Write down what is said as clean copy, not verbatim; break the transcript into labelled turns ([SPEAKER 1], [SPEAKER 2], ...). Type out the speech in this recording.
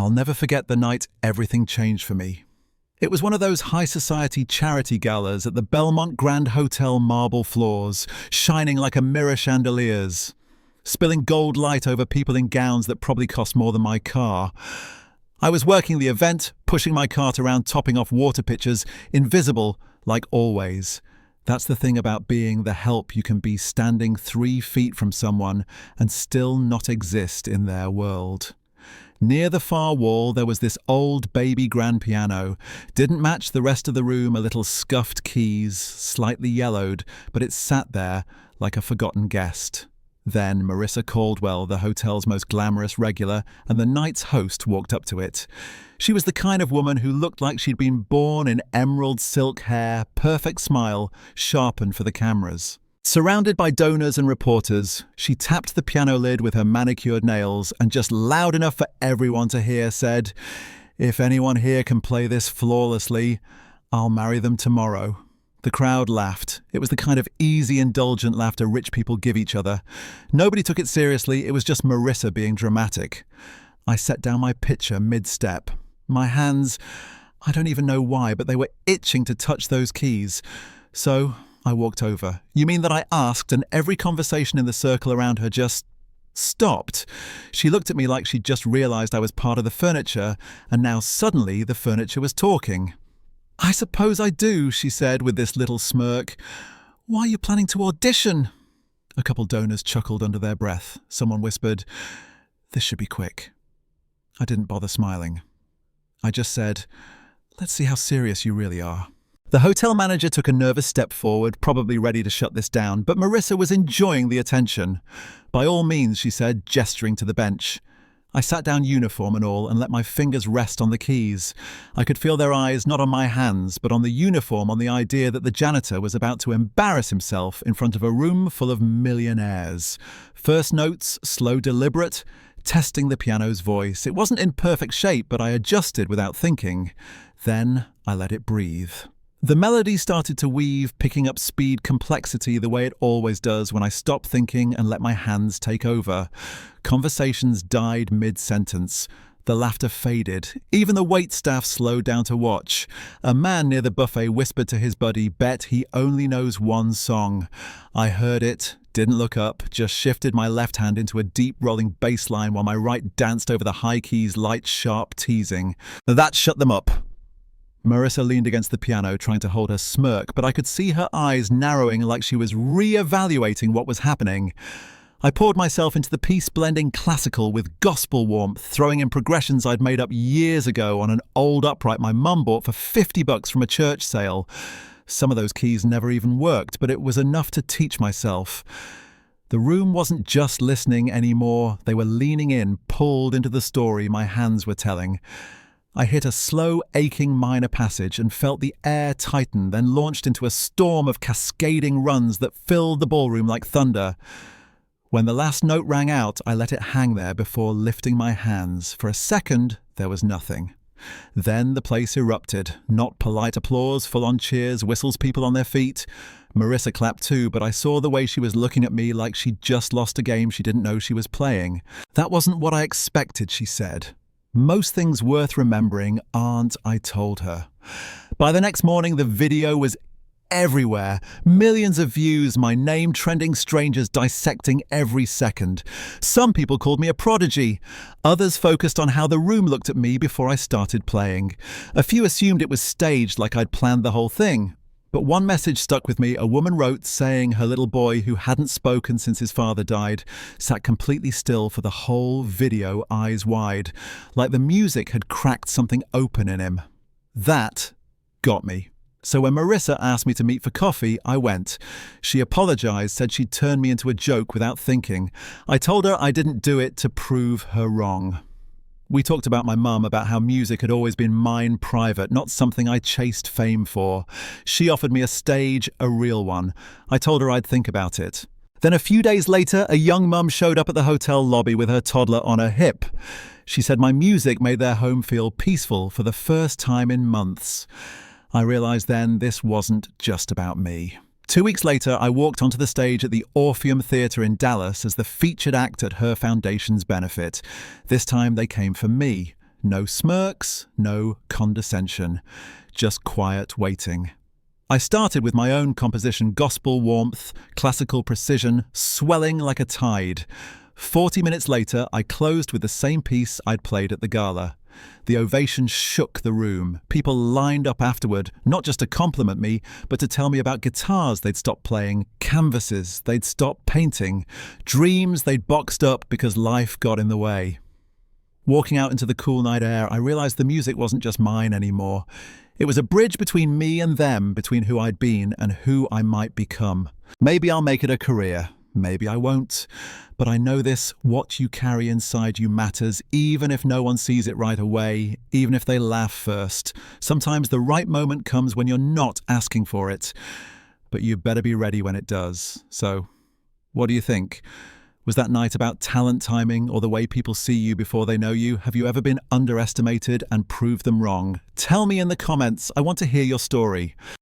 [SPEAKER 1] I'll never forget the night everything changed for me. It was one of those high society charity galas at the Belmont Grand Hotel marble floors, shining like a mirror chandeliers, spilling gold light over people in gowns that probably cost more than my car. I was working the event, pushing my cart around, topping off water pitchers, invisible like always. That's the thing about being the help. You can be standing 3 feet from someone and still not exist in their world. Near the far wall, there was this old baby grand piano. Didn't match the rest of the room, a little scuffed keys, slightly yellowed, but it sat there like a forgotten guest. Then Marissa Caldwell, the hotel's most glamorous regular, and the night's host walked up to it. She was the kind of woman who looked like she'd been born in emerald silk hair, perfect smile, sharpened for the cameras. Surrounded by donors and reporters, she tapped the piano lid with her manicured nails and just loud enough for everyone to hear said, "If anyone here can play this flawlessly, I'll marry them tomorrow." The crowd laughed. It was the kind of easy, indulgent laughter rich people give each other. Nobody took it seriously. It was just Marissa being dramatic. I set down my pitcher mid-step. My hands, I don't even know why, but they were itching to touch those keys. So I walked over. "You mean that I asked and every conversation in the circle around her just stopped?" She looked at me like she'd just realized I was part of the furniture, and now suddenly the furniture was talking. "I suppose I do," she said with this little smirk. "Why are you planning to audition?" A couple donors chuckled under their breath. Someone whispered, "This should be quick." I didn't bother smiling. I just said, "Let's see how serious you really are." The hotel manager took a nervous step forward, probably ready to shut this down, but Marissa was enjoying the attention. "By all means," she said, gesturing to the bench. I sat down, uniform and all, and let my fingers rest on the keys. I could feel their eyes not on my hands, but on the uniform, on the idea that the janitor was about to embarrass himself in front of a room full of millionaires. First notes, slow, deliberate, testing the piano's voice. It wasn't in perfect shape, but I adjusted without thinking. Then I let it breathe. The melody started to weave, picking up speed, complexity, the way it always does when I stop thinking and let my hands take over. Conversations died mid-sentence. The laughter faded. Even the waitstaff slowed down to watch. A man near the buffet whispered to his buddy, "Bet he only knows one song." I heard it, didn't look up, just shifted my left hand into a deep rolling bass line while my right danced over the high keys, light, sharp teasing. That shut them up. Marissa leaned against the piano, trying to hold her smirk, but I could see her eyes narrowing like she was re-evaluating what was happening. I poured myself into the piece, blending classical with gospel warmth, throwing in progressions I'd made up years ago on an old upright my mum bought for $50 from a church sale. Some of those keys never even worked, but it was enough to teach myself. The room wasn't just listening anymore. They were leaning in, pulled into the story my hands were telling. I hit a slow, aching minor passage and felt the air tighten, then launched into a storm of cascading runs that filled the ballroom like thunder. When the last note rang out, I let it hang there before lifting my hands. For a second, there was nothing. Then the place erupted. Not polite applause, full-on cheers, whistles, people on their feet. Marissa clapped too, but I saw the way she was looking at me like she'd just lost a game she didn't know she was playing. "That wasn't what I expected," she said. "Most things worth remembering aren't," I told her. By the next morning, the video was everywhere. Millions of views, my name trending, strangers dissecting every second. Some people called me a prodigy. Others focused on how the room looked at me before I started playing. A few assumed it was staged, like I'd planned the whole thing. But one message stuck with me. A woman wrote saying her little boy, who hadn't spoken since his father died, sat completely still for the whole video, eyes wide, like the music had cracked something open in him. That got me. So when Marissa asked me to meet for coffee, I went. She apologized, said she'd turned me into a joke without thinking. I told her I didn't do it to prove her wrong. We talked about my mum, about how music had always been mine private, not something I chased fame for. She offered me a stage, a real one. I told her I'd think about it. Then a few days later, a young mum showed up at the hotel lobby with her toddler on her hip. She said my music made their home feel peaceful for the first time in months. I realized then this wasn't just about me. 2 weeks later, I walked onto the stage at the Orpheum Theatre in Dallas as the featured act at her foundation's benefit. This time they came for me. No smirks, no condescension, just quiet waiting. I started with my own composition, gospel warmth, classical precision, swelling like a tide. 40 minutes later, I closed with the same piece I'd played at the gala. The ovation shook the room. People lined up afterward, not just to compliment me, but to tell me about guitars they'd stopped playing, canvases they'd stopped painting, dreams they'd boxed up because life got in the way. Walking out into the cool night air, I realized the music wasn't just mine anymore. It was a bridge between me and them, between who I'd been and who I might become. Maybe I'll make it a career. Maybe I won't. But I know this: what you carry inside you matters, even if no one sees it right away, even if they laugh first. Sometimes the right moment comes when you're not asking for it. But you better be ready when it does. So, what do you think? Was that night about talent timing or the way people see you before they know you? Have you ever been underestimated and proved them wrong? Tell me in the comments. I want to hear your story.